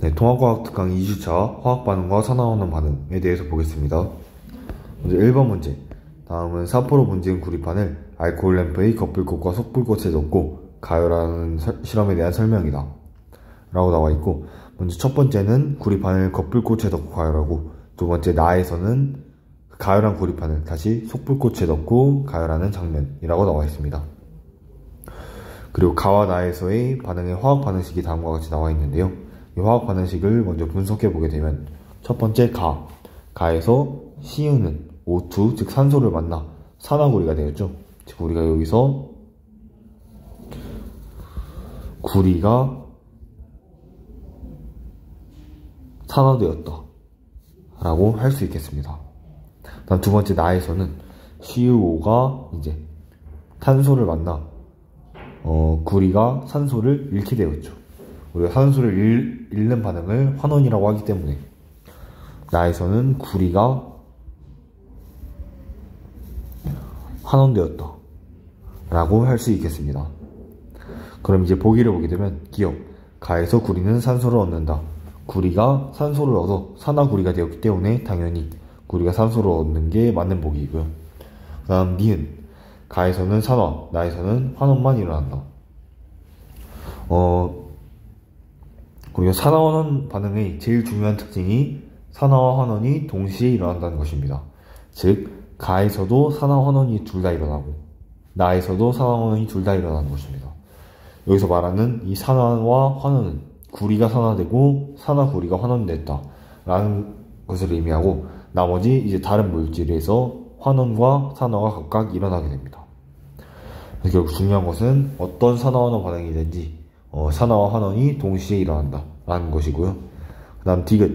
네, 통합과학 특강 2주차 화학반응과 산화환원 반응에 대해서 보겠습니다. 먼저 1번 문제. 다음은 4% 분진 구리판을 알코올 램프의 겉불꽃과 속불꽃에 넣고 가열하는 실험에 대한 설명이다 라고 나와있고, 먼저 첫 번째는 구리판을 겉불꽃에 넣고 가열하고, 두 번째 나에서는 가열한 구리판을 다시 속불꽃에 넣고 가열하는 장면이라고 나와있습니다. 그리고 가와 나에서의 반응의 화학 반응식이 다음과 같이 나와있는데요. 이 화학 반응식을 먼저 분석해 보게 되면, 첫 번째 가에서 시은은 O2, 즉 산소를 만나 산화구리가 되었죠. 즉 우리가 여기서 구리가 산화되었다 라고 할 수 있겠습니다. 다음 두 번째 나에서는 CuO가 이제 탄소를 만나 구리가 산소를 잃게 되었죠. 우리가 산소를 잃는 반응을 환원이라고 하기 때문에 나에서는 구리가 환원되었다 라고 할 수 있겠습니다. 그럼 이제 보기를 보게 되면 기억, 가에서 구리는 산소를 얻는다. 구리가 산소를 얻어 산화구리가 되었기 때문에 당연히 구리가 산소를 얻는 게 맞는 보기이고요. 그 다음 니은, 가에서는 산화, 나에서는 환원만 일어난다. 우리가 산화환원 반응의 제일 중요한 특징이 산화와 환원이 동시에 일어난다는 것입니다. 즉 가에서도 산화환원이 둘 다 일어나고 나에서도 산화환원이 둘 다 일어나는 것입니다. 여기서 말하는 이 산화와 환원은 구리가 산화되고 산화구리가 환원됐다 라는 것을 의미하고, 나머지 이제 다른 물질에서 환원과 산화가 각각 일어나게 됩니다. 결국 중요한 것은 어떤 산화환원 반응이든지 산화와 환원이 동시에 일어난다 라는 것이고요. 그 다음 디귿,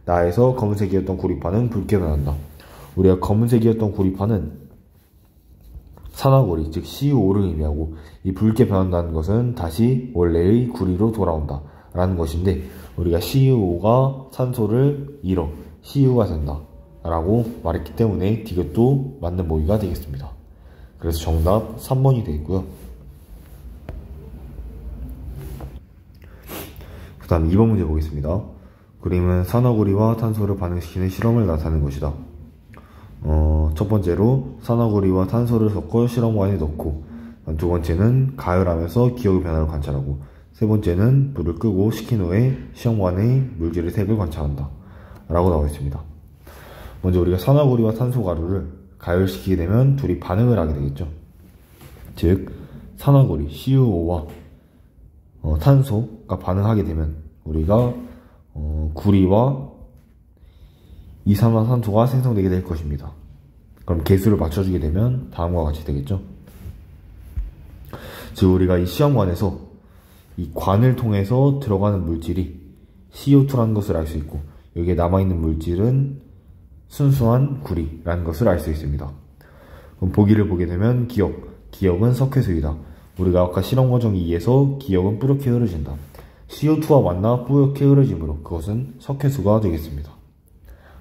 나에서 검은색이었던 구리판은 붉게 변한다. 우리가 검은색이었던 구리판은 산화구리, 즉 CuO를 의미하고, 이 붉게 변한다는 것은 다시 원래의 구리로 돌아온다 라는 것인데, 우리가 CuO가 산소를 잃어 Cu가 된다 라고 말했기 때문에 디귿도 맞는 보기가 되겠습니다. 그래서 정답 3번이 되겠고요. 그 다음 2번 문제 보겠습니다. 그림은 산화구리와 탄소를 반응시키는 실험을 나타낸 것이다. 첫 번째로 산화구리와 탄소를 섞어 실험관에 넣고, 두 번째는 가열하면서 기억의 변화를 관찰하고, 세 번째는 불을 끄고 식힌 후에 시험관의 물질의 색을 관찰한다 라고 나와 있습니다. 먼저 우리가 산화구리와 탄소 가루를 가열시키게 되면 둘이 반응을 하게 되겠죠. 즉 산화구리 CuO와 탄소가 반응하게 되면 우리가 구리와 이산화탄소가 생성되게 될 것입니다. 그럼 개수를 맞춰주게 되면 다음과 같이 되겠죠. 즉 우리가 이 시험관에서 이 관을 통해서 들어가는 물질이 CO2라는 것을 알 수 있고, 여기에 남아있는 물질은 순수한 구리라는 것을 알 수 있습니다. 그럼 보기를 보게 되면 기억은 석회수이다. 우리가 아까 실험 과정 2에서 기억은 뿌옇게 흐려진다. CO2와 만나 뿌옇게 흐려지므로 그것은 석회수가 되겠습니다.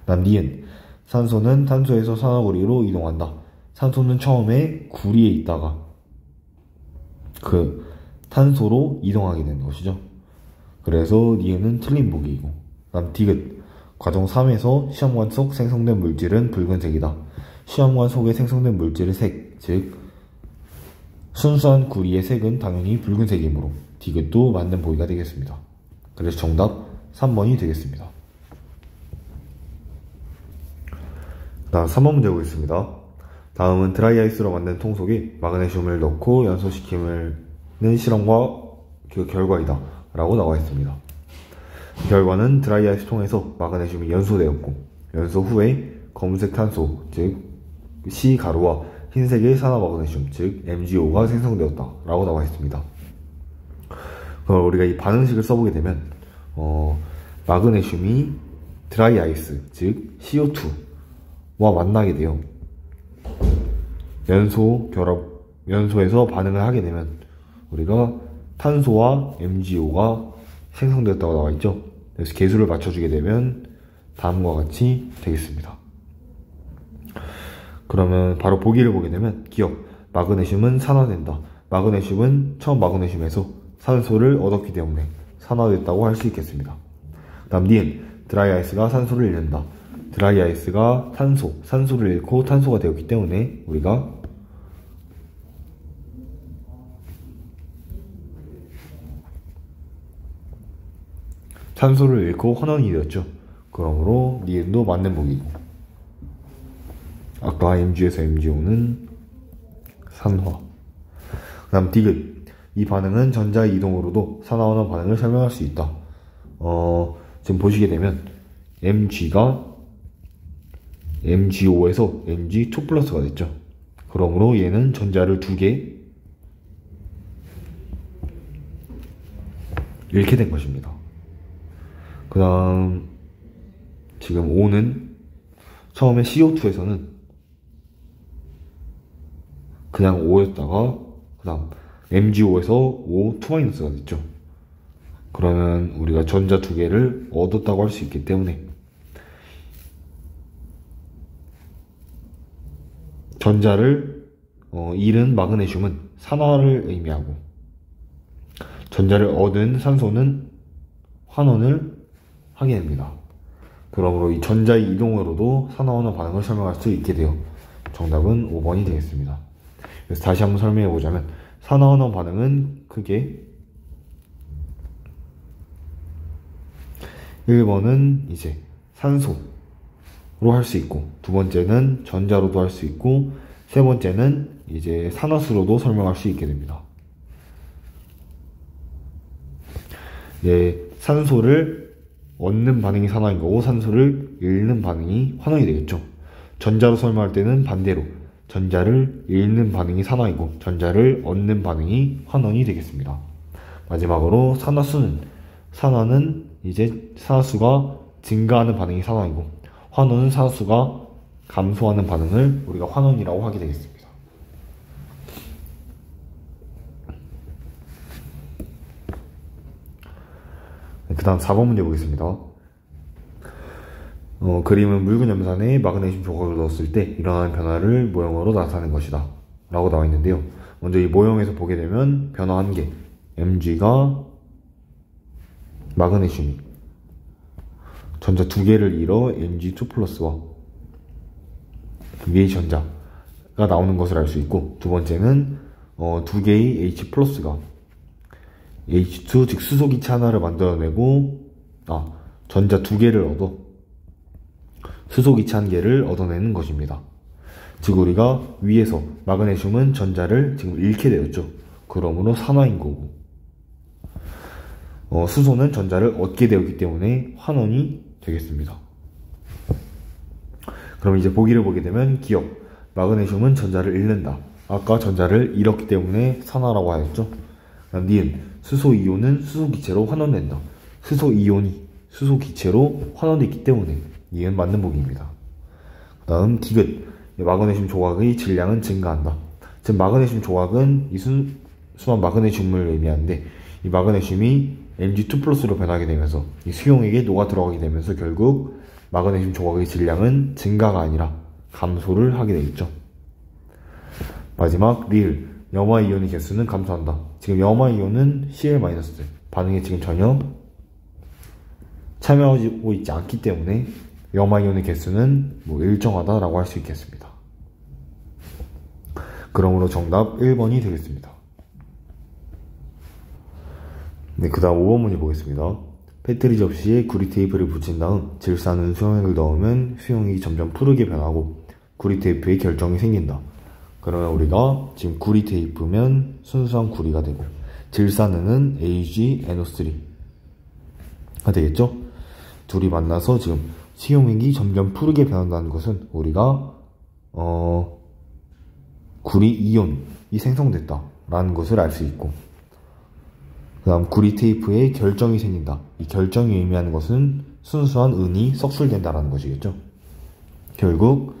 다음 니은, 산소는 탄소에서 산화구리로 이동한다. 산소는 처음에 구리에 있다가 탄소로 이동하게 되는 것이죠. 그래서 니은은 틀린 보기이고, 다음 디귿, 과정 3에서 시험관 속 생성된 물질은 붉은색이다. 시험관 속에 생성된 물질의 색, 즉 순수한 구리의 색은 당연히 붉은색이므로 디귿도 맞는 보기가 되겠습니다. 그래서 정답 3번이 되겠습니다. 다음 3번 문제 보겠습니다. 다음은 드라이아이스로 만든 통 속에 마그네슘을 넣고 연소시키는 실험과 그 결과이다 라고 나와 있습니다. 결과는 드라이아이스 통에서 마그네슘이 연소되었고, 연소 후에 검은색 탄소, 즉 C가루와 흰색의 산화마그네슘, 즉 MgO가 생성되었다 라고 나와 있습니다. 그럼 우리가 이 반응식을 써보게 되면 마그네슘이 드라이아이스, 즉 CO2와 만나게 되어 연소에서 반응을 하게 되면 우리가 탄소와 MgO가 생성되었다고 나와 있죠. 그래서 개수를 맞춰주게 되면 다음과 같이 되겠습니다. 그러면 바로 보기를 보게 되면 기억, 마그네슘은 산화된다. 마그네슘은 처음 마그네슘에서 산소를 얻었기 때문에 산화됐다고 할 수 있겠습니다. 다음 니은 드라이 아이스가 산소를 잃는다. 드라이 아이스가 산소를 잃고 탄소가 되었기 때문에 우리가 산소를 잃고 환원이 되었죠. 그러므로 니은도 맞는 보기고, 아까 MG에서 MGO는 산화. 그 다음 디귿, 이 반응은 전자의 이동으로도 산화환원 반응을 설명할 수 있다. 지금 보시게 되면 MG가 MgO에서 Mg2 플러스가 됐죠. 그러므로 얘는 전자를 2개 잃게 된 것입니다. 그 다음 지금 O는 처음에 CO2에서는 그냥 O였다가 그 다음 MgO에서 O2-가 됐죠. 그러면 우리가 전자 2개를 얻었다고 할 수 있기 때문에 전자를 잃은 마그네슘은 산화를 의미하고, 전자를 얻은 산소는 환원을 하게 됩니다. 그러므로 이 전자의 이동으로도 산화환원 반응을 설명할 수 있게 돼요. 정답은 5번이 되겠습니다. 그래서 다시 한번 설명해 보자면, 산화환원 반응은 크게 1번은 이제 산소로 할 수 있고, 두 번째는 전자로도 할 수 있고, 세 번째는 이제 산화수로도 설명할 수 있게 됩니다. 산소를 얻는 반응이 산화인 거고, 산소를 잃는 반응이 환원이 되겠죠. 전자로 설명할 때는 반대로 전자를 잃는 반응이 산화이고 전자를 얻는 반응이 환원이 되겠습니다. 마지막으로 산화는 이제 산화수가 증가하는 반응이 산화이고, 환원은 산화수가 감소하는 반응을 우리가 환원이라고 하게 되겠습니다. 그 다음 4번 문제 보겠습니다. 그림은 묽은 염산에 마그네슘 조각을 넣었을 때 일어나는 변화를 모형으로 나타낸 것이다 라고 나와 있는데요. 먼저 이 모형에서 보게 되면 변화 1개, Mg가 마그네슘이 전자 2개를 잃어 Mg2 플러스와 2개의 전자가 나오는 것을 알 수 있고, 두 번째는 2개의 H 플러스가 H2 즉 수소기체 하나를 만들어내고 전자 2개를 얻어 수소기체 1개를 얻어내는 것입니다. 즉 우리가 위에서 마그네슘은 전자를 지금 잃게 되었죠. 그러므로 산화인 거고, 수소는 전자를 얻게 되었기 때문에 환원이 되겠습니다. 그럼 이제 보기를 보게 되면 기억, 마그네슘은 전자를 잃는다. 아까 전자를 잃었기 때문에 산화라고 하였죠. 니은, 수소이온은 수소기체로 환원된다. 수소이온이 수소기체로 환원됐기 때문에 니은 맞는 보기입니다. 그 다음 디귿, 마그네슘 조각의 질량은 증가한다. 즉 마그네슘 조각은 이 순수한 마그네슘을 의미하는데, 이 마그네슘이 Mg2 플러스로 변하게 되면서 이 수용액에 녹아 들어가게 되면서 결국 마그네슘 조각의 질량은 증가가 아니라 감소를 하게 되겠죠. 마지막 리을, 염화이온의 개수는 감소한다. 지금 염화이온은 Cl- 반응에 지금 전혀 참여하고 있지 않기 때문에 염화이온의 개수는 일정하다라고 할 수 있겠습니다. 그러므로 정답 1번이 되겠습니다. 네, 그 다음 5번 문제 보겠습니다. 배터리 접시에 구리 테이프를 붙인 다음 질산은 수용액을 넣으면 수용액이 점점 푸르게 변하고 구리 테이프의 결정이 생긴다. 그러면 우리가 지금 구리 테이프면 순수한 구리가 되고, 질산은은 AgNO3가 되겠죠? 둘이 만나서 지금 수용액이 점점 푸르게 변한다는 것은 우리가 구리 이온이 생성됐다라는 것을 알 수 있고, 그 다음 구리 테이프에 결정이 생긴다. 이 결정이 의미하는 것은 순수한 은이 석술된다라는 것이겠죠. 결국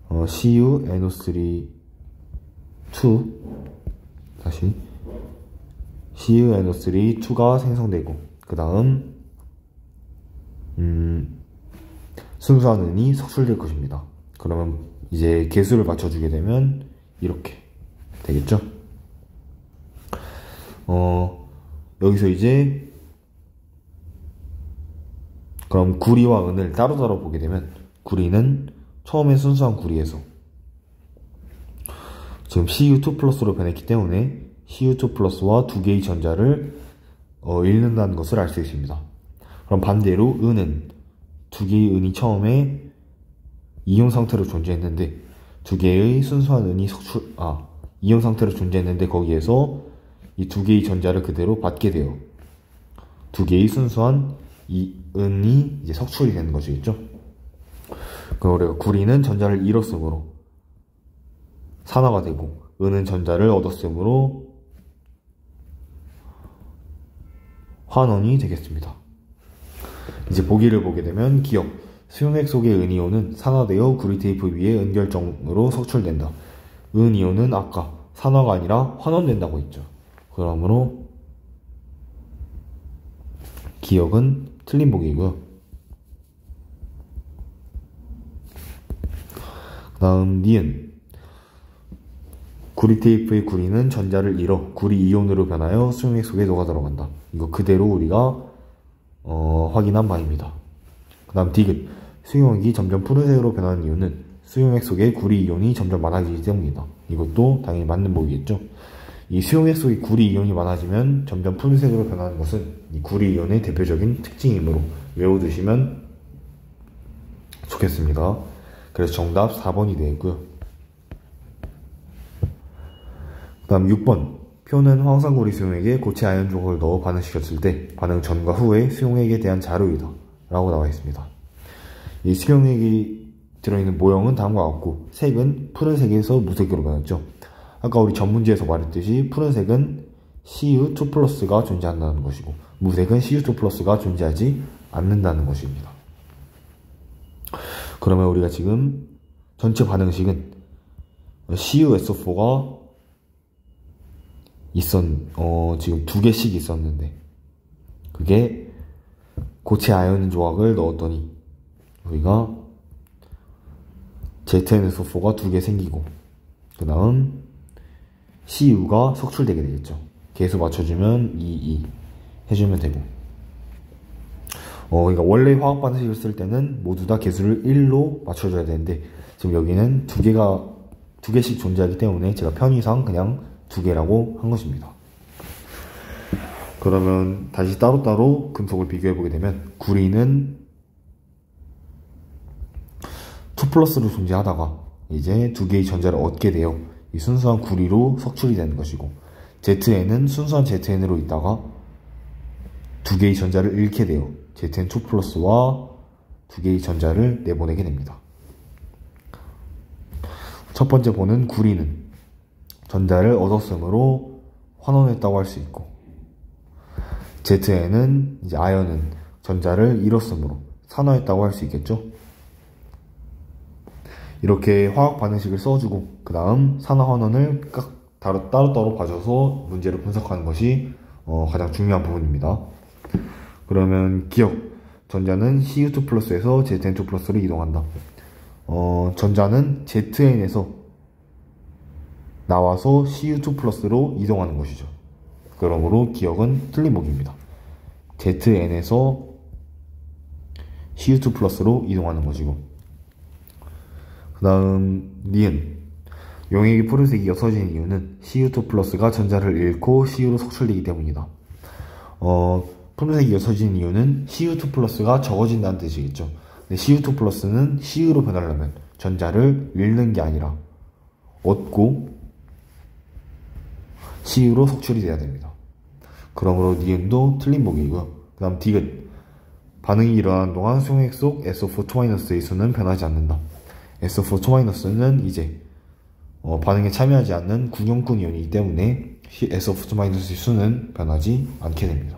CuNO3 다시 CuNO3-2가 생성되고, 그 다음 순수한 은이 석술될 것입니다. 그러면 이제 개수를 맞춰주게 되면 이렇게 되겠죠. 여기서 이제 그럼 구리와 은을 따로따로 보게 되면 구리는 처음에 순수한 구리에서 지금 Cu2 플러스로 변했기 때문에 Cu2 플러스와 두 개의 전자를 잃는다는 것을 알 수 있습니다. 그럼 반대로 은은 두 개의 은이 처음에 이온 상태로 존재했는데 두 개의 순수한 은이 이온 상태로 존재했는데 거기에서 이 두 개의 전자를 그대로 받게 돼요. 두 개의 순수한 이 은이 이제 석출이 되는 것이겠죠. 그럼 우리가 구리는 전자를 잃었으므로 산화가 되고 은은 전자를 얻었으므로 환원이 되겠습니다. 이제 보기를 보게 되면 기억, 수용액 속의 은이온은 산화되어 구리 테이프 위에 은결정으로 석출된다. 은이온은 아까 산화가 아니라 환원된다고 했죠. 그러므로 기억은 틀린 보기이고요. 그 다음 니은, 구리 테이프의 구리는 전자를 잃어 구리 이온으로 변하여 수용액 속에 녹아 들어간다. 이거 그대로 우리가 확인한 바입니다. 그 다음 디귿, 수용액이 점점 푸른색으로 변하는 이유는 수용액 속에 구리 이온이 점점 많아지기 때문이다. 이것도 당연히 맞는 보기겠죠. 이 수용액 속에 구리 이온이 많아지면 점점 푸른색으로 변하는 것은 이 구리 이온의 대표적인 특징이므로 외워두시면 좋겠습니다. 그래서 정답 4번이 되겠고요. 그 다음 6번, 표는 황산구리 수용액에 고체 아연 조각을 넣어 반응시켰을 때 반응 전과 후의 수용액에 대한 자료이다 라고 나와 있습니다. 이 수용액이 들어있는 모형은 다음과 같고 색은 푸른색에서 무색으로 변했죠. 아까 우리 전 문제에서 말했듯이 푸른색은 Cu2 플러스가 존재한다는 것이고 무색은 Cu2 플러스가 존재하지 않는다는 것입니다. 그러면 우리가 지금 전체 반응식은 CuSO4가 지금 두 개씩 있었는데 그게 고체 아연 조각을 넣었더니 우리가 ZnSO4가 두 개 생기고 그 다음 Cu가 석출되게 되겠죠. 개수 맞춰주면 2 해주면 되고 그러니까 원래 화학 반응식을 쓸 때는 모두 다 개수를 1로 맞춰줘야 되는데 지금 여기는 두 개씩 존재하기 때문에 제가 편의상 그냥 두 개라고 한 것입니다. 그러면 다시 따로따로 금속을 비교해보게 되면 구리는 2+로 존재하다가 이제 두 개의 전자를 얻게 되어 이 순수한 구리로 석출이 되는 것이고 Zn은 순수한 Zn으로 있다가 두 개의 전자를 잃게 되어 Zn2+와 두 개의 전자를 내보내게 됩니다. 첫 번째 보는 구리는 전자를 얻었으므로 환원했다고 할 수 있고 Zn은 이제 아연은 전자를 잃었으므로 산화했다고 할 수 있겠죠. 이렇게 화학 반응식을 써주고 그 다음 산화환원을 따로따로 봐줘서 문제를 분석하는 것이 가장 중요한 부분입니다. 그러면 기억, 전자는 Cu2 플러스에서 Zn2 플러스로 이동한다. 전자는 Zn에서 나와서 Cu2 플러스로 이동하는 것이죠. 그러므로 기억은 틀린 보기입니다. Zn에서 Cu2 플러스로 이동하는 것이고 그 다음 니은, 용액이 푸른색이 옅어지는 이유는 Cu2 플러스가 전자를 잃고 Cu로 석출되기 때문이다. 푸른색이 옅어지는 이유는 Cu2 플러스가 적어진다는 뜻이겠죠. 근데 Cu2 플러스는 Cu로 변하려면 전자를 잃는 게 아니라 얻고 Cu로 석출이 돼야 됩니다. 그러므로 니은도 틀린 보기이고요. 그 다음 디귿, 반응이 일어나는 동안 수용액 속 SO4-의 수는 변하지 않는다. SO4-는 이제 반응에 참여하지 않는 군용군 이온이기 때문에 SO4-의 수는 변하지 않게 됩니다.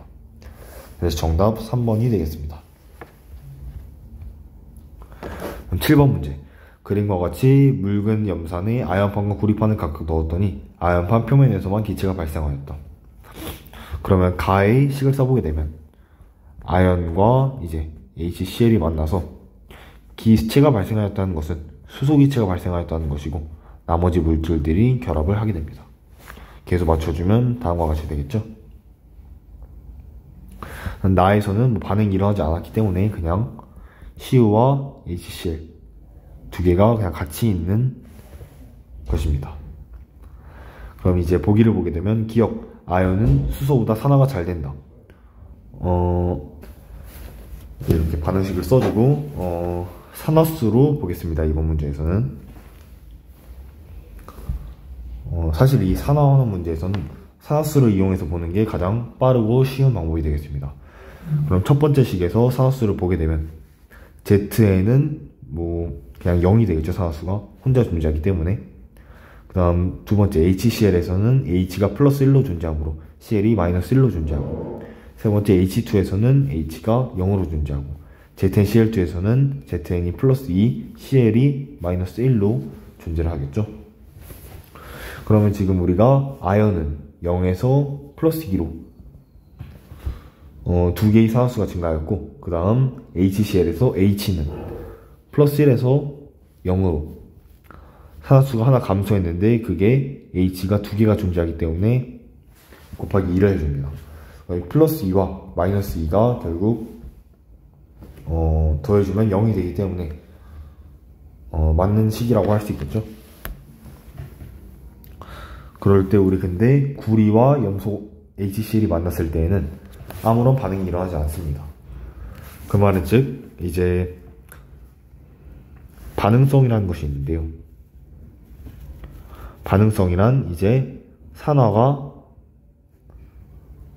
그래서 정답 3번이 되겠습니다. 7번 문제, 그림과 같이 묽은 염산에 아연판과 구리판을 각각 넣었더니 아연판 표면에서만 기체가 발생하였다. 그러면 가의 식을 써보게 되면 아연과 이제 HCl이 만나서 기체가 발생하였다는 것은 수소기체가 발생하였다는 것이고 나머지 물질들이 결합을 하게 됩니다. 계속 맞춰주면 다음과 같이 되겠죠. 나에서는 뭐 반응이 일어나지 않았기 때문에 그냥 Cu와 HCl 두 개가 그냥 같이 있는 것입니다. 그럼 이제 보기를 보게 되면 기억, 아연은 수소보다 산화가 잘 된다. 이렇게 반응식을 써주고 산화수로 보겠습니다. 이번 문제에서는 사실 이 산화환원 문제에서는 산화수를 이용해서 보는 게 가장 빠르고 쉬운 방법이 되겠습니다. 그럼 첫 번째 식에서 산화수를 보게 되면 Z에는 뭐 그냥 0이 되겠죠. 산화수가 혼자 존재하기 때문에. 그 다음 두 번째 HCl에서는 H가 플러스 1로 존재하므로 Cl이 마이너스 1로 존재하고, 세 번째 H2에서는 H가 0으로 존재하고, ZnCl2에서는 Zn이 플러스 2, Cl이 마이너스 1로 존재를 하겠죠. 그러면 지금 우리가 아연은 0에서 플러스 2로 두 개의 산화수가 증가하였고, 그 다음 HCl에서 H는 플러스 1에서 0으로 산화수가 하나 감소했는데 그게 H가 두 개가 존재하기 때문에 곱하기 2를 해줍니다. 플러스 2와 마이너스 2가 결국 더해주면 0이 되기 때문에 맞는 식이라고 할 수 있겠죠. 그럴 때 우리 근데 구리와 염소 HCl이 만났을 때에는 아무런 반응이 일어나지 않습니다. 그 말은 즉 이제 반응성이라는 것이 있는데요. 반응성이란 이제 산화가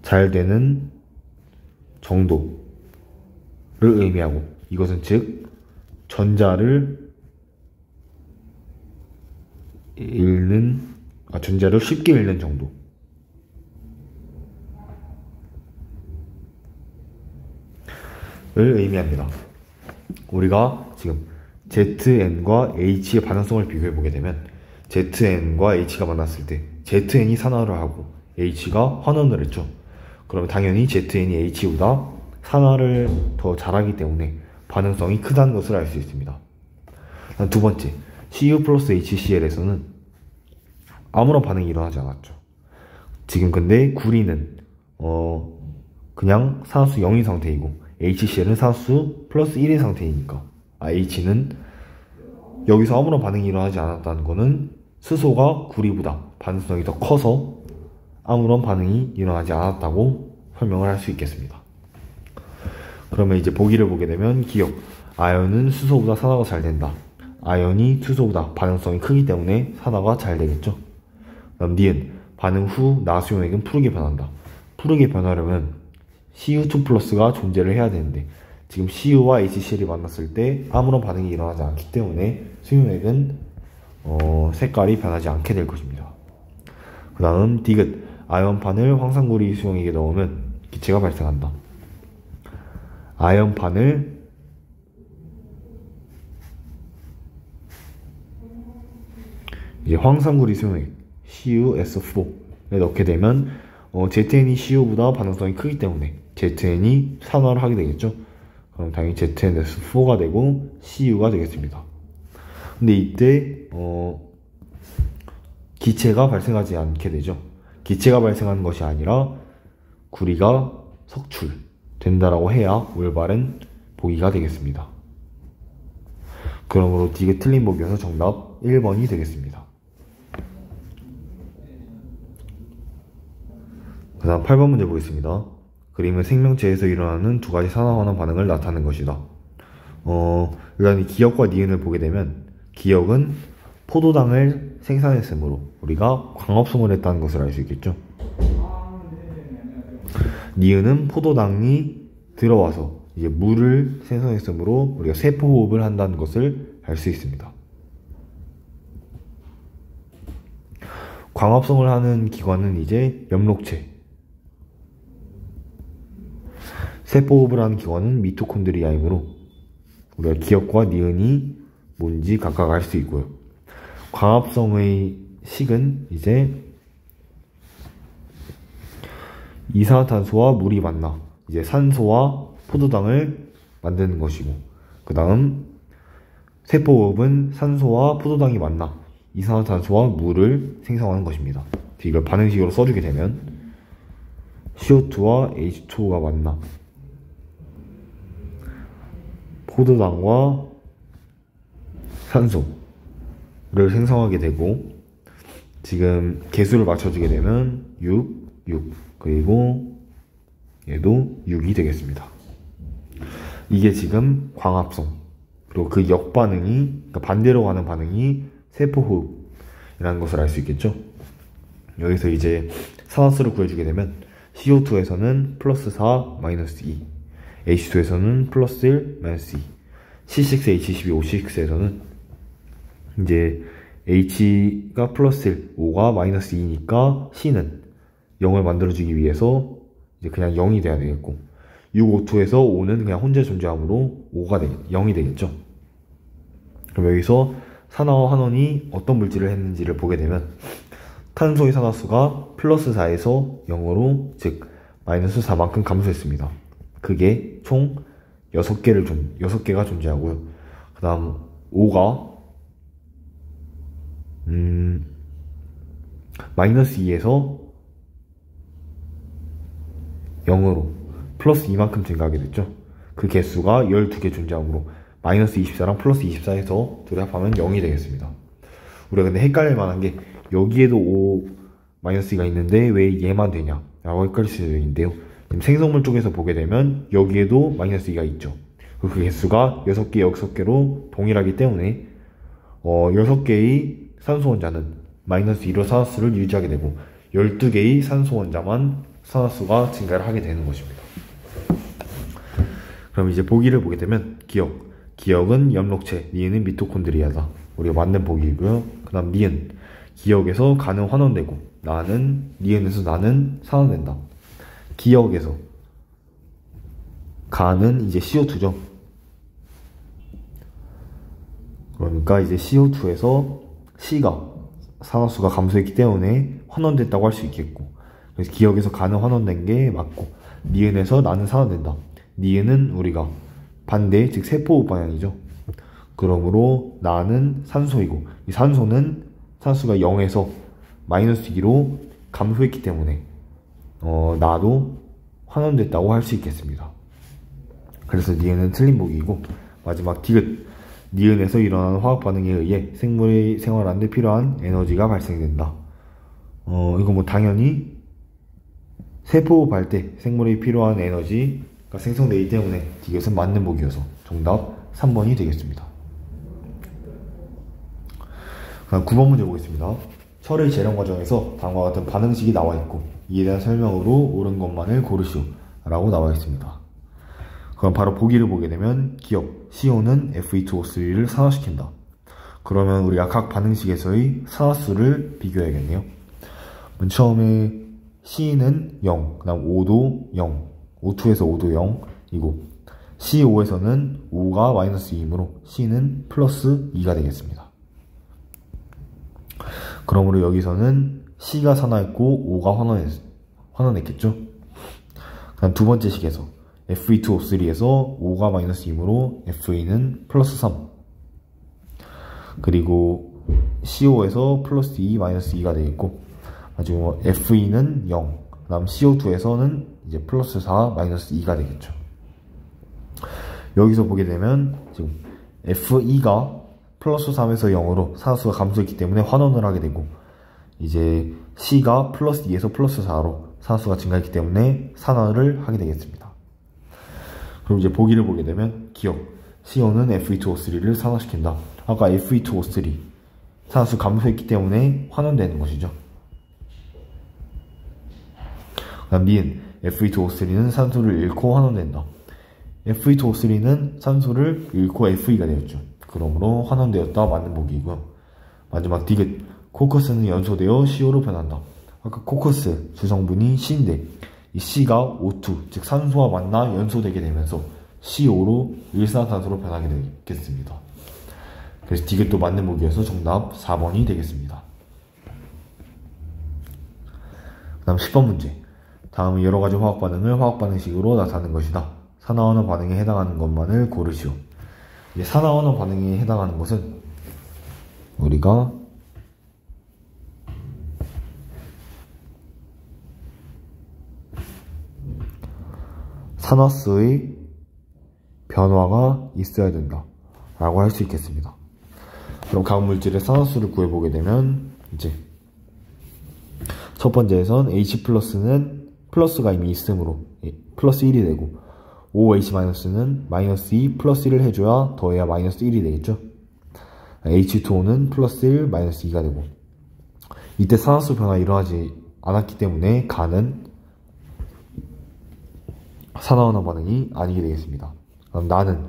잘 되는 정도를 의미하고, 이것은 즉 전자를 쉽게 읽는 정도를 의미합니다. 우리가 지금 Zn과 H의 반응성을 비교해 보게 되면 Zn과 H가 만났을 때 Zn이 산화를 하고 H가 환원을 했죠. 그러면 당연히 Zn이 H보다 산화를 더 잘하기 때문에 반응성이 크다는 것을 알 수 있습니다. 두 번째, Cu 플러스 HCl에서는 아무런 반응이 일어나지 않았죠. 지금 근데 구리는 그냥 산화수 0인 상태이고 HCl은 산화수 플러스 1인 상태이니까 H는 여기서 아무런 반응이 일어나지 않았다는 것은 수소가 구리보다 반응성이 더 커서 아무런 반응이 일어나지 않았다고 설명을 할 수 있겠습니다. 그러면 이제 보기를 보게 되면 기억, 아연은 수소보다 산화가 잘 된다. 아연이 수소보다 반응성이 크기 때문에 산화가 잘 되겠죠. 그다음 니은, 반응 후 나수용액은 푸르게 변한다. 푸르게 변하려면 Cu2 플러스가 존재를 해야 되는데 지금 Cu와 HCl이 만났을 때 아무런 반응이 일어나지 않기 때문에 수용액은 색깔이 변하지 않게 될 것입니다. 그 다음 디귿, 아연판을 황산구리 수용액에 넣으면 기체가 발생한다. 아연판을 이제 황산구리 수용액 CuS4에 넣게 되면 Zn이 Cu보다 반응성이 크기 때문에 Zn이 산화를 하게 되겠죠. 그럼 당연히 ZnS4가 되고 Cu가 되겠습니다. 근데 이때 기체가 발생하지 않게 되죠. 기체가 발생하는 것이 아니라 구리가 석출된다라고 해야 올바른 보기가 되겠습니다. 그러므로 디귿 틀린 보기여서 정답 1번이 되겠습니다. 그 다음 8번 문제 보겠습니다. 그림은 생명체에서 일어나는 두 가지 산화환원 반응을 나타낸 것이다. 일단 이 기억과 니은을 보게 되면 기억은 포도당을 생산했으므로 우리가 광합성을 했다는 것을 알 수 있겠죠. 니은은 포도당이 들어와서 이제 물을 생성했으므로 우리가 세포호흡을 한다는 것을 알 수 있습니다. 광합성을 하는 기관은 이제 엽록체, 세포호흡을 하는 기관은 미토콘드리아이므로 우리가 기억과 니은이 뭔지 각각 알 수 있고요. 광합성의 식은 이제 이산화탄소와 물이 만나 이제 산소와 포도당을 만드는 것이고, 그 다음 세포호흡은 산소와 포도당이 만나 이산화탄소와 물을 생성하는 것입니다. 이걸 반응식으로 써주게 되면 CO2와 H2O가 만나 포도당과 산소를 생성하게 되고, 지금 개수를 맞춰주게 되면 6, 6, 그리고 얘도 6이 되겠습니다. 이게 지금 광합성, 그리고 그 역반응이, 그러니까 반대로 가는 반응이 세포호흡이라는 것을 알 수 있겠죠. 여기서 이제 산화수를 구해주게 되면 CO2에서는 플러스 4, 마이너스 2, H2에서는 플러스 1, 마이너스 2, C6H12O, C6에서는 이제 H가 플러스 1, O가 마이너스 2니까 C는 0을 만들어주기 위해서 이제 그냥 0이 돼야 되겠고, 6O2에서 O는 그냥 혼자 존재하므로 0이 되겠죠. 그럼 여기서 산화와 환원이 어떤 물질을 했는지를 보게 되면, 탄소의 산화수가 플러스 4에서 0으로, 즉 마이너스 4만큼 감소했습니다. 그게 총 6개가 존재하고요. 그 다음 O가 마이너스 2에서 0으로 플러스 2만큼 증가하게 됐죠. 그 개수가 12개 존재하므로 마이너스 24랑 플러스 24에서 둘이 합하면 0이 되겠습니다. 우리가 근데 헷갈릴 만한 게, 여기에도 O 마이너스 2가 있는데 왜 얘만 되냐 라고 헷갈릴 수 있는데요. 지금 생성물 쪽에서 보게 되면 여기에도 마이너스 2가 있죠. 그 개수가 6개, 6개로 동일하기 때문에 6개의 산소 원자는 마이너스 2로 산화수를 유지하게 되고, 12개의 산소 원자만 산화수가 증가를 하게 되는 것입니다. 그럼 이제 보기를 보게 되면, 기억은 엽록체, 니은은 미토콘드리아다. 우리가 만든 보기이고요. 그 다음 니은, 기억에서 가는 환원되고, 니은에서 나는 산화된다. 기억에서 가는 이제 CO2죠. 그러니까 이제 CO2에서 C가 산화수가 감소했기 때문에 환원됐다고 할 수 있겠고, 그래서 기억에서 가는 환원된 게 맞고, 니은에서 나는 산화된다. 니은은 우리가 반대, 즉 세포호흡 방향이죠. 그러므로 나는 산소이고, 이 산소는 산수가 0에서 마이너스 2로 감소했기 때문에 나도 환원됐다고 할 수 있겠습니다. 그래서 니은은 틀린 보기이고, 마지막 디귿, 니은에서 일어나는 화학 반응에 의해 생물의 생활하는 데 필요한 에너지가 발생된다. 이거 뭐 당연히 세포호흡할 때 생물에 필요한 에너지가 생성되기 때문에 디귿은 맞는 보기여서 정답 3번이 되겠습니다. 그럼 9번 문제 보겠습니다. 철의 재련 과정에서 다음과 같은 반응식이 나와 있고, 이에 대한 설명으로 옳은 것만을 고르시오 라고 나와 있습니다. 그럼 바로 보기를 보게 되면, 기억, CO는 Fe2O3를 산화시킨다. 그러면 우리가 각 반응식에서의 산화수를 비교해야겠네요. 처음에 C는 0, 그 다음 O도 0, O2에서 O도 0이고, CO5에서는 O가 마이너스 2이므로 C는 플러스 2가 되겠습니다. 그러므로 여기서는 C가 산화했고 O가 환원했겠죠. 그다음 두 번째 식에서 Fe2O3에서 O가 마이너스 2이므로 Fe는 플러스 3, 그리고 CO 에서 플러스 2, 마이너스 2가 되겠고, 마지막으로 Fe는 0, 그 다음 CO2에서는 이제 플러스 4, 마이너스 2가 되겠죠. 여기서 보게 되면 지금 Fe가 플러스 3에서 0으로 산화수가 감소했기 때문에 환원을 하게 되고, 이제 C가 플러스 2에서 플러스 4로 산화수가 증가했기 때문에 산화를 하게 되겠습니다. 그럼 이제 보기를 보게 되면, 기억, CO는 Fe2O3를 산화시킨다. 아까 Fe2O3 산화수 감소했기 때문에 환원되는 것이죠. 그다음 니은, Fe2O3는 산소를 잃고 환원된다. Fe2O3는 산소를 잃고 Fe가 되었죠. 그러므로 환원되었다. 맞는 보기이고요. 마지막 디귿, 코커스는 연소되어 CO로 변한다. 아까 코커스 주성분이 C인데 이 C가 O2, 즉 산소와 만나 연소되게 되면서 CO로 일산화탄소로 변하게 되겠습니다. 그래서 디귿도 맞는 보기여서 정답 4번이 되겠습니다. 그 다음 10번 문제. 다음은 여러가지 화학반응을 화학반응식으로 나타내는 것이다. 산화환원 반응에 해당하는 것만을 고르시오. 이제 산화환원 반응에 해당하는 것은 우리가 산화수의 변화가 있어야 된다 라고 할 수 있겠습니다. 그럼 각 물질의 산화수를 구해보게 되면 이제 첫 번째에선 H 플러스는 플러스가 이미 있으므로 플러스 1이 되고, OH 마이너스는 마이너스 2 플러스 1을 해줘야 더해야 마이너스 1이 되겠죠. H2O는 플러스 1 마이너스 2가 되고, 이때 산화수 변화 일어나지 않았기 때문에 가는 산화환원 반응이 아니게 되겠습니다. 그럼 나는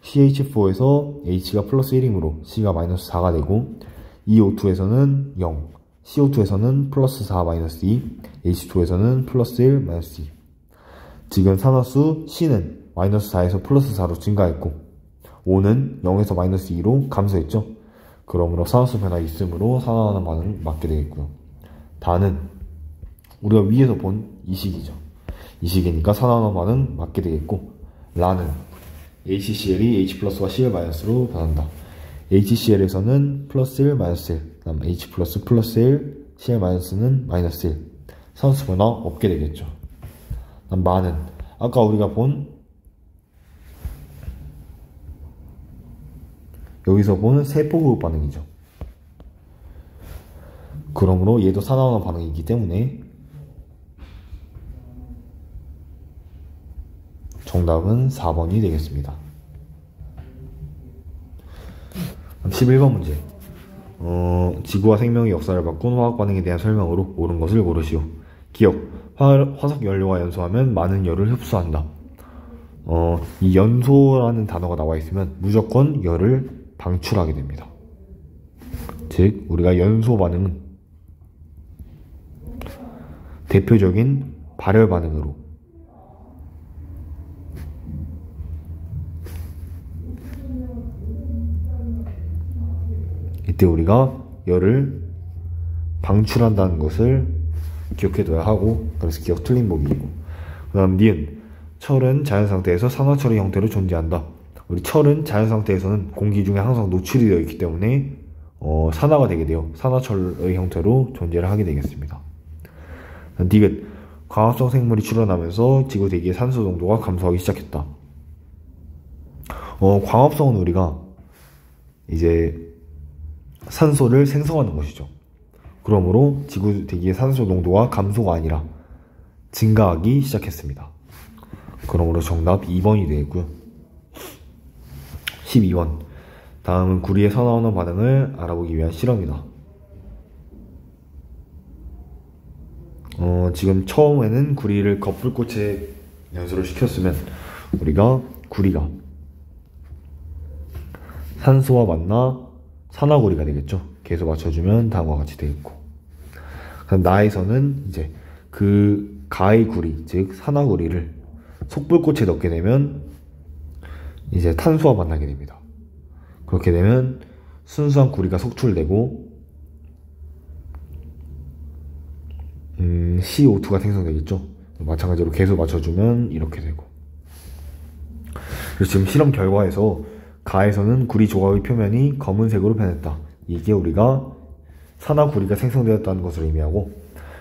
CH4에서 H가 플러스 1이므로 C가 마이너스 4가 되고, EO2에서는 0, CO2에서는 플러스 4 마이너스 2, H2에서는 플러스 1 마이너스 2. 지금 산화수 C는 마이너스 4에서 플러스 4로 증가했고, O는 0에서 마이너스 2로 감소했죠. 그러므로 산화수 변화 있으므로 산화환원 반응 맞게 되겠고요. 다는 우리가 위에서 본 이 식이죠. 이 식이니까 산화환원 반응 맞게 되겠고, 라는 HCl이 H 플러스와 Cl 마이너스로 변한다. HCl에서는 플러스 1 마이너스 1, 그다음 H 플러스 플러스 1, Cl 마이너스는 마이너스 1. 산화수 변화 없게 되겠죠. 그다음 마는 아까 우리가 여기서 본 세포호흡 반응이죠. 그러므로 얘도 산화환원 반응이기 때문에 정답은 4번이 되겠습니다. 11번 문제. 지구와 생명의 역사를 바꾼 화학 반응에 대한 설명으로 옳은 것을 고르시오. 기억. 화석 연료와 연소하면 많은 열을 흡수한다. 이 연소라는 단어가 나와 있으면 무조건 열을 방출하게 됩니다. 즉, 우리가 연소 반응은 대표적인 발열 반응으로 이때 우리가 열을 방출한다는 것을 기억해둬야 하고, 그래서 기억 틀린 보기이고, 그 다음 니은. 철은 자연상태에서 산화철의 형태로 존재한다. 우리 철은 자연상태에서는 공기 중에 항상 노출이 되어 있기 때문에 산화가 되게 돼요. 산화철의 형태로 존재를 하게 되겠습니다. 디귿. 광합성 생물이 출현하면서 지구 대기의 산소 농도가 감소하기 시작했다. 광합성은 우리가 이제 산소를 생성하는 것이죠. 그러므로 지구 대기의 산소 농도가 감소가 아니라 증가하기 시작했습니다. 그러므로 정답 2번이 되겠고요. 12번. 다음은 구리의 산화환원 반응을 알아보기 위한 실험이다. 지금 처음에는 구리를 겉불꽃에 연소를 시켰으면 우리가 구리가 산소와 만나 산화구리가 되겠죠. 계속 맞춰주면 다음과 같이 되겠고, 그럼 나에서는 이제 그 가의 구리, 즉 산화구리를 속불꽃에 넣게 되면 이제 탄소와 만나게 됩니다. 그렇게 되면 순수한 구리가 속출되고 CO2가 생성되겠죠. 마찬가지로 계속 맞춰주면 이렇게 되고, 그래서 지금 실험 결과에서 가에서는 구리 조각의 표면이 검은색으로 변했다. 이게 우리가 산화구리가 생성되었다는 것을 의미하고,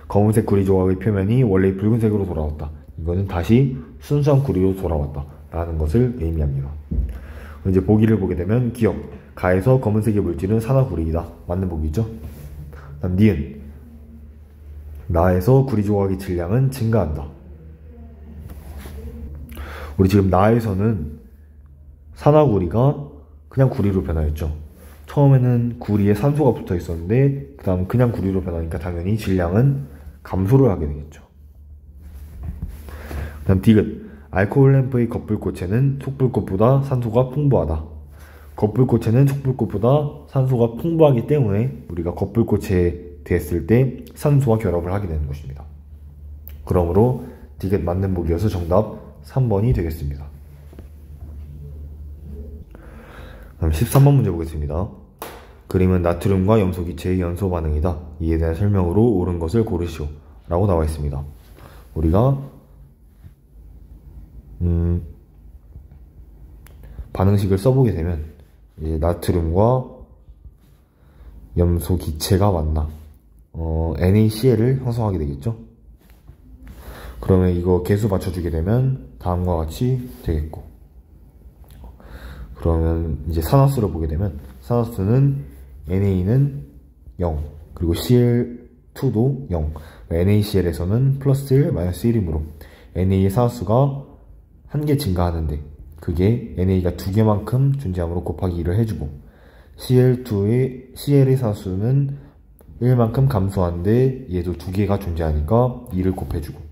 검은색 구리 조각의 표면이 원래 붉은색으로 돌아왔다. 이거는 다시 순수한 구리로 돌아왔다 라는 것을 의미합니다. 이제 보기를 보게 되면 기억. 가에서 검은색의 물질은 산화구리이다. 맞는 보기죠. 다음 니은. 나에서 구리 조각의 질량은 증가한다. 우리 지금 나에서는 산화구리가 그냥 구리로 변화했죠. 처음에는 구리에 산소가 붙어 있었는데 그 다음 그냥 구리로 변하니까 당연히 질량은 감소를 하게 되겠죠. 그 다음 디귿. 알코올 램프의 겉불꽃에는 속불꽃보다 산소가 풍부하다. 겉불꽃에는 속불꽃보다 산소가 풍부하기 때문에 우리가 겉불꽃에 됐을 때 산소와 결합을 하게 되는 것입니다. 그러므로 디귿 맞는 보기여서 정답 3번이 되겠습니다. 그럼 13번 문제 보겠습니다. 그림은 나트륨과 염소 기체의 연소 반응이다. 이에 대한 설명으로 옳은 것을 고르시오 라고 나와 있습니다. 우리가 반응식을 써보게 되면 이제 나트륨과 염소 기체가 만나 NaCl을 형성하게 되겠죠. 그러면 이거 개수 맞춰주게 되면 다음과 같이 되겠고, 그러면 이제 산화수를 보게 되면 산화수는 NA는 0, 그리고 CL2도 0, NaCl에서는 플러스 1, 마이너스 1이므로 NA의 산화수가 1개 증가하는데 그게 NA가 2개만큼 존재하므로 곱하기 2를 해주고, CL의 산화수는 1만큼 감소하는데 얘도 2개가 존재하니까 2를 곱해주고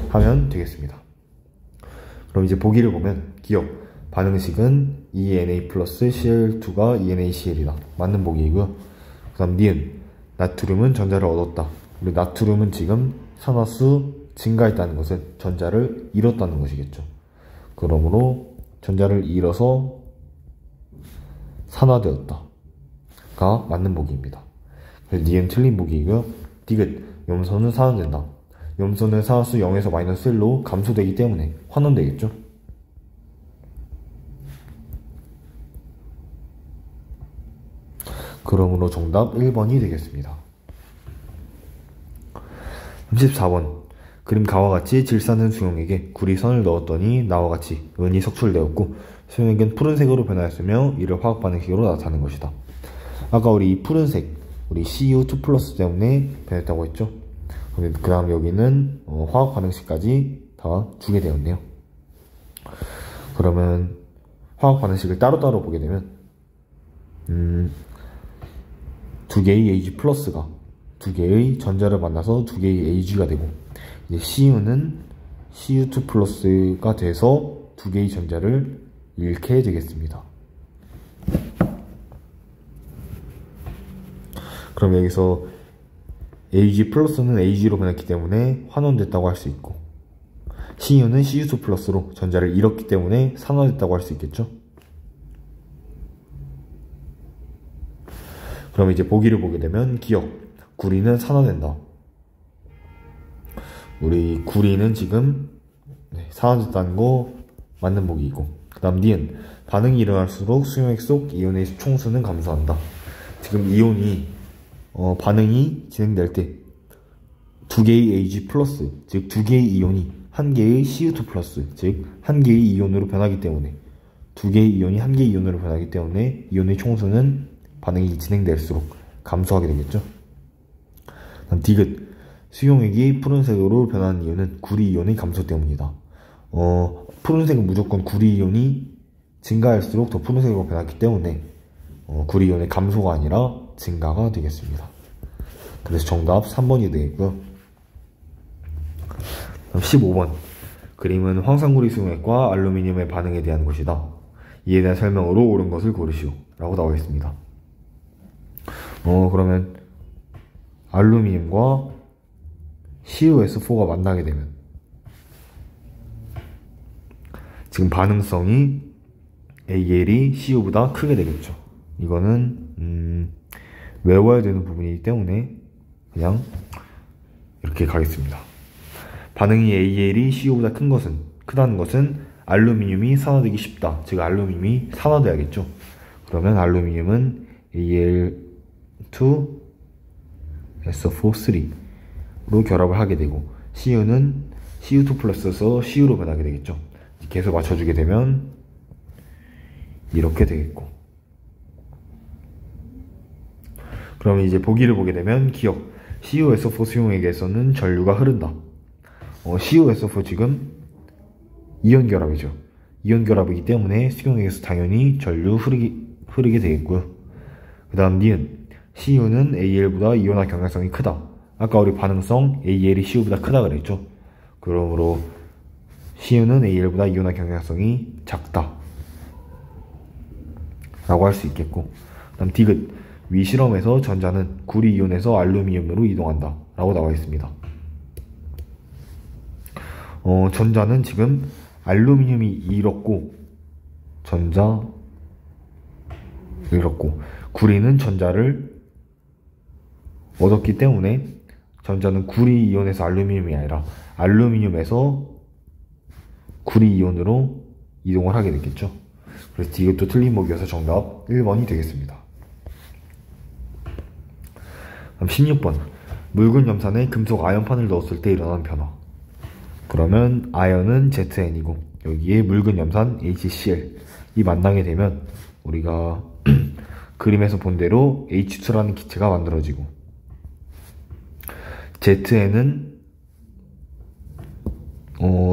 하면 되겠습니다. 그럼 이제 보기를 보면 기억, 반응식은 ENA 플러스 CL2가 ENaCl이다. 맞는 보기이고요. 그 다음 니은, 나트륨은 전자를 얻었다. 우리 나트륨은 지금 산화수 증가했다는 것은 전자를 잃었다는 것이겠죠. 그러므로 전자를 잃어서 산화되었다 가 맞는 보기입니다. 그래서 니은 틀린 보기이고요. 디귿, 염소는 산화된다. 염소는 산화수 0에서 마이너스 1로 감소되기 때문에 환원되겠죠. 그러므로 정답 1번이 되겠습니다. 34번, 그림 가와 같이 질산은 수용액에 구리 선을 넣었더니 나와 같이 은이 석출되었고 수용액은 푸른색으로 변하였으며 이를 화학 반응식으로 나타낸 것이다. 아까 우리 이 푸른색, 우리 CU2 플러스 때문에 변했다고 했죠. 그 다음 여기는 화학 반응식까지 다 주게 되었네요. 그러면 화학 반응식을 따로따로 보게 되면 두 개의 AG 플러스가 두 개의 전자를 만나서 두 개의 AG가 되고, 이제 CU는 CU2 플러스가 돼서 두 개의 전자를 잃게 되겠습니다. 그럼 여기서 AG 플러스는 AG로 변했기 때문에 환원됐다고 할 수 있고, CU는 CU2 플러스로 전자를 잃었기 때문에 산화됐다고 할 수 있겠죠. 그럼 이제 보기를 보게 되면 기억, 구리는 산화된다. 우리 구리는 지금 산화됐다는 거 맞는 보기이고, 그 다음 니은, 반응이 일어날수록 수용액 속 이온의 총수는 감소한다. 지금 이온이 반응이 진행될 때 두 개의 AG 플러스, 즉 두 개의 이온이 한 개의 CU2 플러스, 즉 한 개의 이온으로 변하기 때문에, 두 개의 이온이 한 개의 이온으로 변하기 때문에 이온의 총수는 반응이 진행될수록 감소하게 되겠죠. 다음 디귿, 수용액이 푸른색으로 변하는 이유는 구리 이온의 감소 때문이다. 푸른색은 무조건 구리 이온이 증가할수록 더 푸른색으로 변하기 때문에 구리 이온의 감소가 아니라 증가가 되겠습니다. 그래서 정답 3번이 되겠고요. 15번, 그림은 황산구리 수용액과 알루미늄의 반응에 대한 것이다. 이에 대한 설명으로 옳은 것을 고르시오 라고 나와 있습니다. 그러면 알루미늄과 CuS4가 만나게 되면 지금 반응성이 AL이 CU보다 크게 되겠죠. 이거는 외워야 되는 부분이기 때문에 그냥 이렇게 가겠습니다. 반응이 AL이 CU보다 크다는 것은 알루미늄이 산화되기 쉽다. 즉 알루미늄이 산화돼야겠죠. 그러면 알루미늄은 Al2 SO4-3로 결합을 하게 되고, CU는 CU2 플러스에서 CU로 변하게 되겠죠. 계속 맞춰주게 되면 이렇게 되겠고, 그러면 이제 보기를 보게 되면 기억, CuSO4 수용액에서는 전류가 흐른다. CuSO4 지금 이온 결합이죠. 이온 결합이기 때문에 수용액에서 당연히 전류 흐르게 되겠고요. 그 다음 니은, CU는 AL보다 이온화 경향성이 크다. 아까 우리 반응성 AL이 CU보다 크다 그랬죠. 그러므로 CU는 AL보다 이온화 경향성이 작다 라고 할 수 있겠고, 그 다음 디귿, 위실험에서 전자는 구리 이온에서 알루미늄으로 이동한다 라고 나와 있습니다. 전자는 지금 알루미늄이 잃었고 구리는 전자를 얻었기 때문에 전자는 구리 이온에서 알루미늄이 아니라 알루미늄에서 구리 이온으로 이동을 하게 되겠죠. 그래서 이것도 틀린 보기여서 정답 1번이 되겠습니다. 다음 16번, 묽은 염산에 금속 아연판을 넣었을 때 일어나는 변화. 그러면 아연은 ZN이고 여기에 묽은 염산 HCl 이 만나게 되면 우리가 그림에서 본 대로 H2라는 기체가 만들어지고 ZN은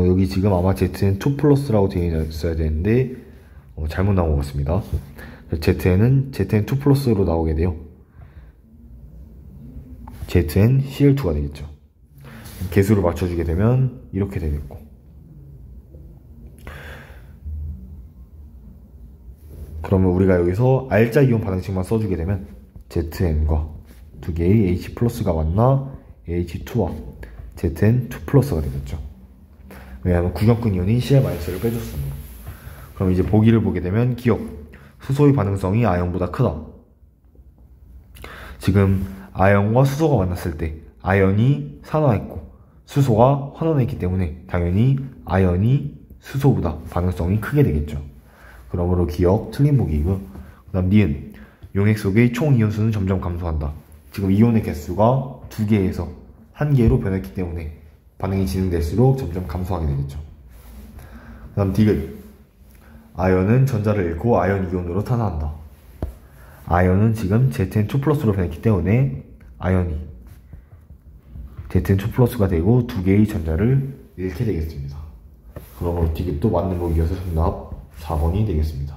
여기 지금 아마 ZN2 플러스라고 되어 있어야 되는데 잘못 나온 것 같습니다. ZN은 ZN2 플러스로 나오게 돼요. ZnCl2가 되겠죠. 개수를 맞춰주게 되면 이렇게 되겠고, 그러면 우리가 여기서 R자 이온 반응식만 써주게 되면 ZN과 두 개의 H 플러스가 만나 H2와 ZN2 플러스가 되겠죠. 왜냐하면 구경꾼 이온이 Cl-를 빼줬습니다. 그럼 이제 보기를 보게 되면 기억, 수소의 반응성이 아연보다 크다. 지금 아연과 수소가 만났을 때 아연이 산화했고 수소가 환원했기 때문에 당연히 아연이 수소보다 반응성이 크게 되겠죠. 그러므로 기억, 틀린 보기이고요. 그 다음 니은, 용액 속의 총 이온수는 점점 감소한다. 지금 이온의 개수가 2개에서 1개로 변했기 때문에 반응이 진행될수록 점점 감소하게 되겠죠. 그 다음 디귿, 아연은 전자를 잃고 아연 이온으로 탄화한다. 아연은 지금 ZN2 플러스로 변했기 때문에 아연이 ZN2 플러스가 되고 2개의 전자를 잃게 되겠습니다. 그러므로 디귿도 맞는 보기여서 정답 4번이 되겠습니다.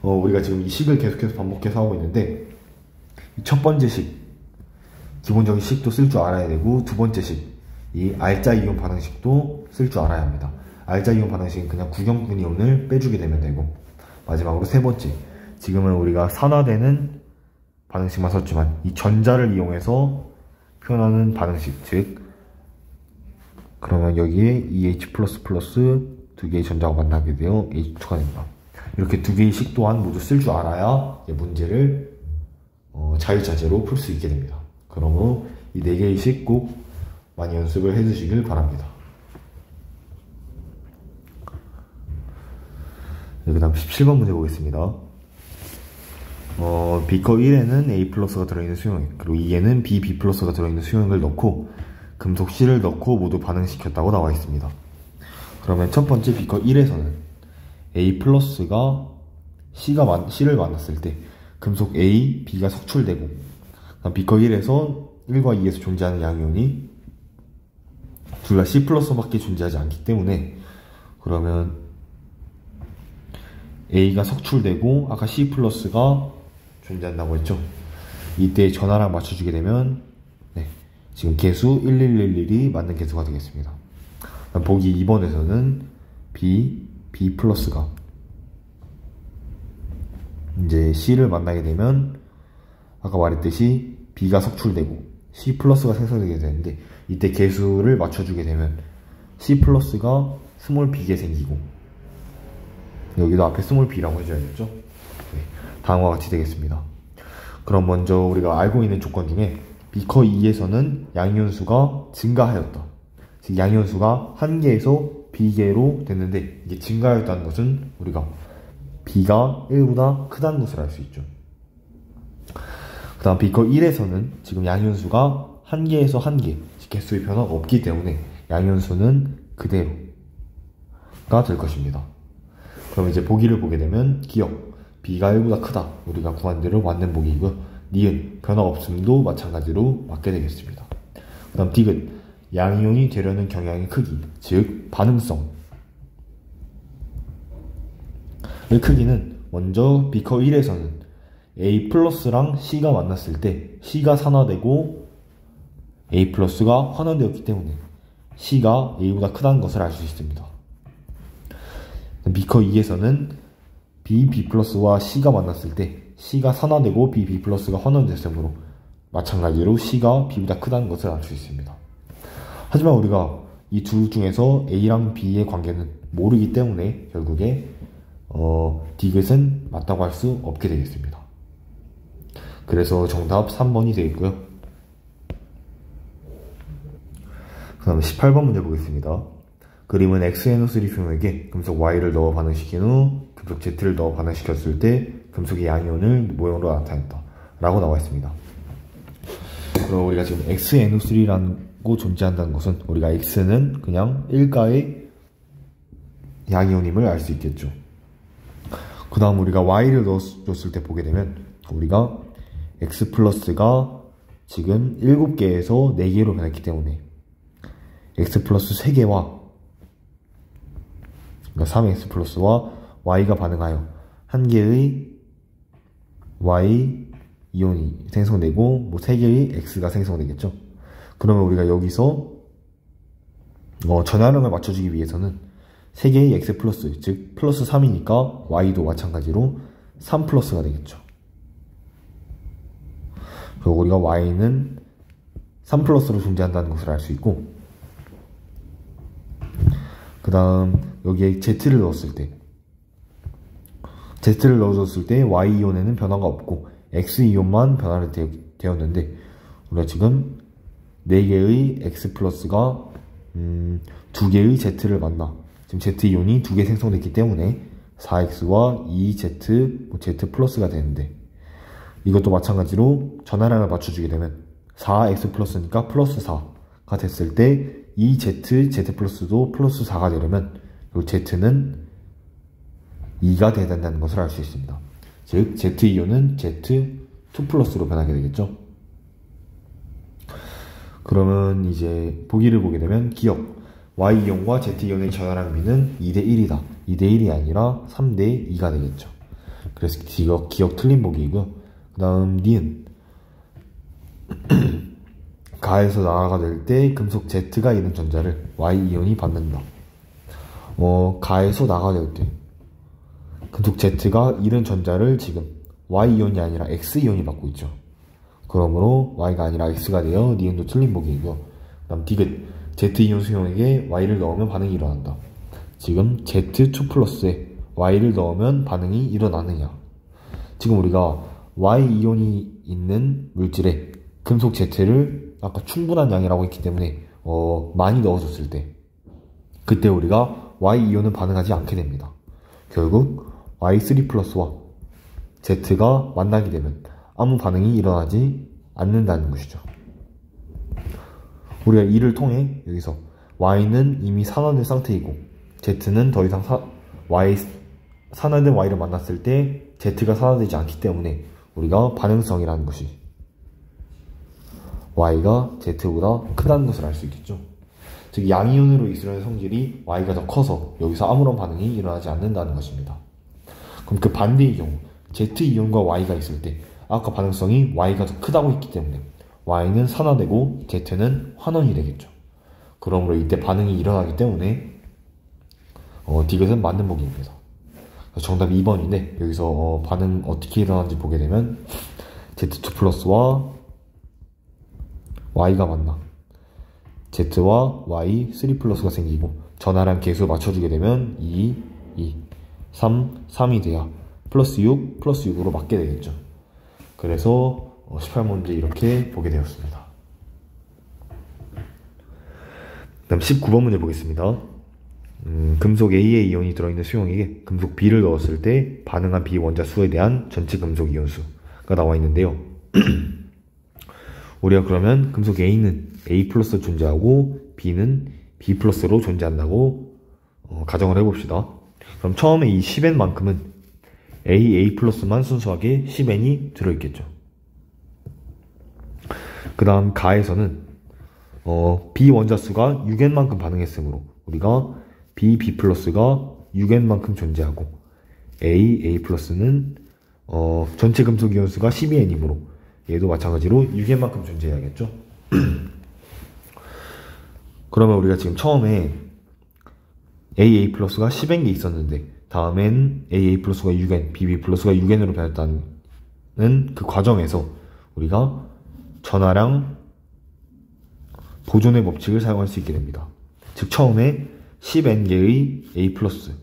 우리가 지금 이 식을 계속해서 반복해서 하고 있는데, 첫 번째 식, 기본적인 식도 쓸 줄 알아야 되고, 두 번째 식, 이 R자 이온 반응식도 쓸 줄 알아야 합니다. R자 이온 반응식은 그냥 구경꾼 이온을 빼주게 되면 되고, 마지막으로 세 번째, 지금은 우리가 산화되는 반응식만 썼지만 이 전자를 이용해서 표현하는 반응식, 즉 그러면 여기에 EH++ 두 개의 전자가 만나게 되어 H2가 됩니다. 이렇게 두 개의 식 또한 모두 쓸 줄 알아야 문제를 자유자재로 풀 수 있게 됩니다. 그러므로 이 네 개의 식 꼭 많이 연습을 해주시길 바랍니다. 그 다음 17번 문제 보겠습니다. 비커 1에는 A+가 들어있는 수용액, 그리고 2에는 B+가 들어있는 수용액을 넣고 금속 C를 넣고 모두 반응시켰다고 나와 있습니다. 그러면 첫 번째 비커 1에서는 A+가 C를 만났을 때 금속 A, B가 석출되고, 비커 1에서 1과 2에서 존재하는 양이온이 둘 다 C+, 밖에 존재하지 않기 때문에, 그러면 A가 석출되고 아까 C+가 존재한다고 했죠. 이때 전하랑 맞춰주게 되면 지금 개수 1111이 맞는 개수가 되겠습니다. 보기 2번에서는 B+가 이제 C를 만나게 되면 아까 말했듯이 B가 석출되고 C+가 생성되게 되는데, 이때 개수를 맞춰주게 되면 C+가 스몰 b게 생기고, 여기도 앞에 스몰 b라고 해줘야겠죠. 다음과 같이 되겠습니다. 그럼 먼저 우리가 알고 있는 조건 중에 비커 2에서는 양이온수가 증가하였다. 즉 양이온수가 1개에서 B개로 됐는데, 이게 증가하였다는 것은 우리가 B가 1보다 크다는 것을 알 수 있죠. 그 다음 비커 1에서는 지금 양이온수가 1개에서 1개, 즉 개수의 변화가 없기 때문에 양이온수는 그대로가 될 것입니다. 그럼 이제 보기를 보게 되면 기억, B가 1보다 크다, 우리가 구한 대로 맞는 보기이고요. 니은, 변화 없음도 마찬가지로 맞게 되겠습니다. 그 다음 디귿, 양이온이 되려는 경향의 크기, 즉 반응성. 이 크기는 먼저 비커 1에서는 A+랑 C가 만났을 때 C가 산화되고 A+가 환원되었기 때문에 C가 A보다 크다는 것을 알 수 있습니다. 비커 2에서는 B+와 C가 만났을 때 C가 산화되고 B+가 환원됐으므로 마찬가지로 C가 B보다 크다는 것을 알 수 있습니다. 하지만 우리가 이 둘 중에서 A랑 B의 관계는 모르기 때문에 결국에 디귿은 맞다고 할 수 없게 되겠습니다. 그래서 정답 3번이 되겠고요. 그 다음에 18번 문제 보겠습니다. 그림은 XNO3 수용액에 금속 Y를 넣어 반응시킨 후 금속 Z를 넣어 반응시켰을 때 금속의 양이온을 모형으로 나타냈다 라고 나와 있습니다. 그럼 우리가 지금 XNO3라는 하고 존재한다는 것은 우리가 X는 그냥 1가의 양이온임을 알 수 있겠죠. 그 다음 우리가 Y를 넣어줬을 때 보게 되면 우리가 X 플러스가 지금 7개에서 4개로 변했기 때문에 X 플러스 3개와 그러니까 3X 플러스와 Y가 반응하여 한 개의 Y 이온이 생성되고 뭐 3개의 X가 생성되겠죠. 그러면 우리가 여기서 전하량을 맞춰주기 위해서는 3개의 X 플러스, 즉 플러스 3이니까 Y도 마찬가지로 3 플러스가 되겠죠. 그리고 우리가 Y는 3 플러스로 존재한다는 것을 알 수 있고, 그 다음 여기에 Z를 넣었을 때 Z를 넣어줬을 때 Y이온에는 변화가 없고 X이온만 변화를 되었는데 우리가 지금 4개의 X 플러스가 2개의 Z를 만나 지금 Z이온이 2개 생성됐기 때문에 4X와 2Z, Z 플러스가 되는데 이것도 마찬가지로 전하량을 맞춰주게 되면 4X 플러스니까 플러스 4가 됐을 때 2Z, Z 플러스도 플러스 4가 되려면 이 Z는 2가 돼야 된다는 것을 알 수 있습니다. 즉 Z이온은 Z2 플러스로 변하게 되겠죠. 그러면 이제 보기를 보게 되면 기억 Y이온과 Z이온의 전하량 비는 2대1이다. 2대1이 아니라 3대2가 되겠죠. 그래서 기억 틀린 보기이고요. 그 다음 니은 가에서 나아가 될 때 금속 Z가 잃은 전자를 Y이온이 받는다. 가에서 나아가 될 때 금속 Z가 잃은 전자를 지금 Y이온이 아니라 X이온이 받고 있죠. 그러므로 Y가 아니라 X가 되어 니은도 틀린 보기이고요. 그 다음 디귿 Z이온 수용액에 Y를 넣으면 반응이 일어난다. 지금 Z2 플러스에 Y를 넣으면 반응이 일어나느냐. 지금 우리가 Y이온이 있는 물질에 금속 Z를 아까 충분한 양이라고 했기 때문에 많이 넣어줬을 때 그때 우리가 Y이온은 반응하지 않게 됩니다. 결국 Y3 플러스와 Z가 만나게 되면 아무 반응이 일어나지 않는다는 것이죠. 우리가 이를 통해 여기서 Y는 이미 산화된 상태이고 Z는 더 이상 산화된 Y를 만났을 때 Z가 산화되지 않기 때문에 우리가 반응성이라는 것이 Y가 Z보다 크다는 것을 알 수 있겠죠. 즉 양이온으로 있으려는 성질이 Y가 더 커서 여기서 아무런 반응이 일어나지 않는다는 것입니다. 그럼 그 반대의 경우 Z이온과 Y가 있을 때 아까 반응성이 Y가 더 크다고 했기 때문에 Y는 산화되고 Z는 환원이 되겠죠. 그러므로 이때 반응이 일어나기 때문에 디귿은 맞는 보기입니다. 정답 2번인데 여기서 반응 어떻게 일어나는지 보게 되면 Z2 플러스와 Y가 만나 Z와 Y3 플러스가 생기고 전하량 계수 맞춰주게 되면 2, 3, 3이 돼야 플러스 6, 플러스 6으로 맞게 되겠죠. 그래서 18문제 이렇게 보게 되었습니다. 다음 19번 문제 보겠습니다. 금속 A의 이온이 들어있는 수용액에 금속 B를 넣었을 때 반응한 B 원자 수에 대한 전체 금속 이온 수가 나와 있는데요. 우리가 그러면 금속 A는 A 플러스 존재하고 B는 B 플러스로 존재한다고 가정을 해봅시다. 그럼 처음에 이 10N만큼은 A 플러스만 순수하게 10N이 들어있겠죠. 그 다음 가에서는 B 원자수가 6N만큼 반응했으므로 우리가 B 플러스가 6N만큼 존재하고 A 플러스는 전체 금속 이온수가 12N이므로 얘도 마찬가지로 6N만큼 존재해야겠죠. 그러면 우리가 지금 처음에 A 플러스가 10N이 있었는데 다음엔 A 플러스가 6N, B 플러스가 6N으로 변했다는 그 과정에서 우리가 전하량 보존의 법칙을 사용할 수 있게 됩니다. 즉 처음에 10N개의 A 플러스가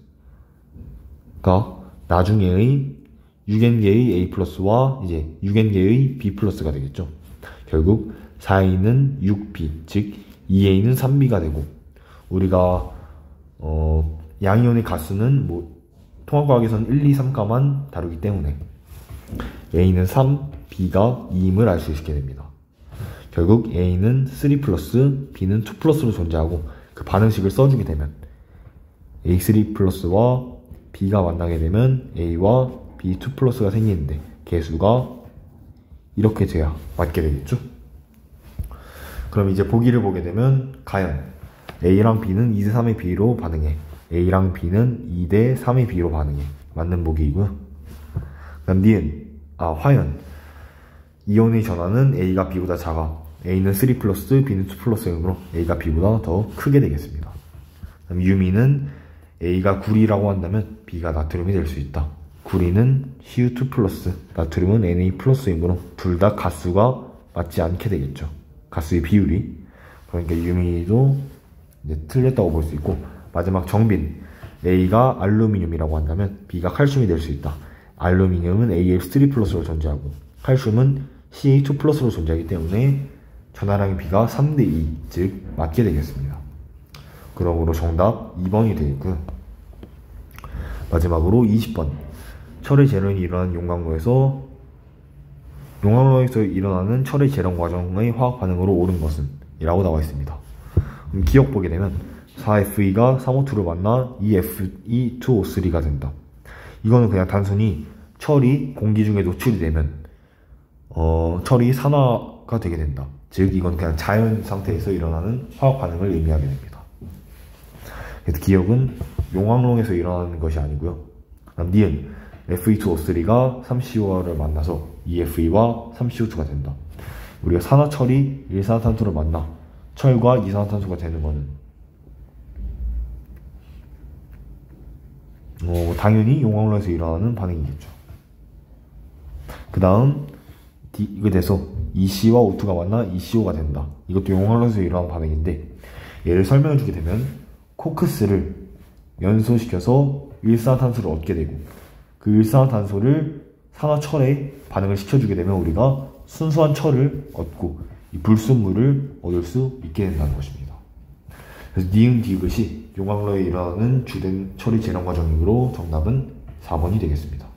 나중에의 6N개의 A 플러스와 이제 6N개의 B 플러스가 되겠죠. 결국 4A는 6B, 즉 2A는 3B가 되고 우리가 양이온의 가수는 통합과학에서는 1, 2, 3가만 다루기 때문에 A는 3, B가 2임을 알 수 있게 됩니다. 결국 A는 3 플러스 B는 2 플러스로 존재하고 그 반응식을 써주게 되면 A3 플러스와 B가 만나게 되면 A와 B2 플러스가 생기는데 개수가 이렇게 돼야 맞게 되겠죠. 그럼 이제 보기를 보게 되면 과연 A랑 B는 2대 3의 비로 반응해, A랑 B는 2대 3의 비로 반응해. 맞는 보기이고요. 그다음 니은, 화연 이온의 전하는 A가 B보다 작아. A는 3 플러스 B는 2 플러스이므로 A가 B보다 더 크게 되겠습니다. 그다음 유미는 A가 구리라고 한다면 B가 나트륨이 될 수 있다. 구리는 Cu2 플러스, 나트륨은 Na 플러스이므로 둘 다 가수가 맞지 않게 되겠죠. 가수의 비율이. 그러니까 유미도 이제 틀렸다고 볼 수 있고, 마지막 정빈, A가 알루미늄이라고 한다면 B가 칼슘이 될 수 있다. 알루미늄은 Al3 플러스로 존재하고 칼슘은 Ca2 플러스로 존재하기 때문에 전하량의 B가 3대2, 즉 맞게 되겠습니다. 그러므로 정답 2번이 되겠고요. 마지막으로 20번, 철의 재련이 일어나는 용광로에서 일어나는 철의 재련 과정의 화학 반응으로 옳은 것은? 이라고 나와 있습니다. 기억 보게 되면 4Fe가 3O2를 만나 2Fe2O3가 된다. 이거는 그냥 단순히 철이 공기 중에 노출이 되면 철이 산화가 되게 된다. 즉 이건 그냥 자연 상태에서 일어나는 화학 반응을 의미하게 됩니다. 그래서 기억은 용광로에서 일어나는 것이 아니고요. 그다음 니은, Fe2O3가 3CO를 만나서 2Fe와 3CO2가 된다. 우리가 산화철이 일산화탄소를 만나 철과 이산화탄소가 되는 것은 당연히 용광로에서 일어나는 반응이겠죠. 그 다음 이거 돼서 EC와 O2가 만나 ECO가 된다. 이것도 용광로에서 일어나는 반응인데, 얘를 설명해 주게 되면 코크스를 연소시켜서 일산화탄소를 얻게 되고, 그 일산화탄소를 산화철에 반응을 시켜주게 되면 우리가 순수한 철을 얻고 이 불순물을 얻을 수 있게 된다는 것입니다. 그래서 니은 디귿이 용광로에 일어나는 주된 처리 재련 과정이므로 정답은 4번이 되겠습니다.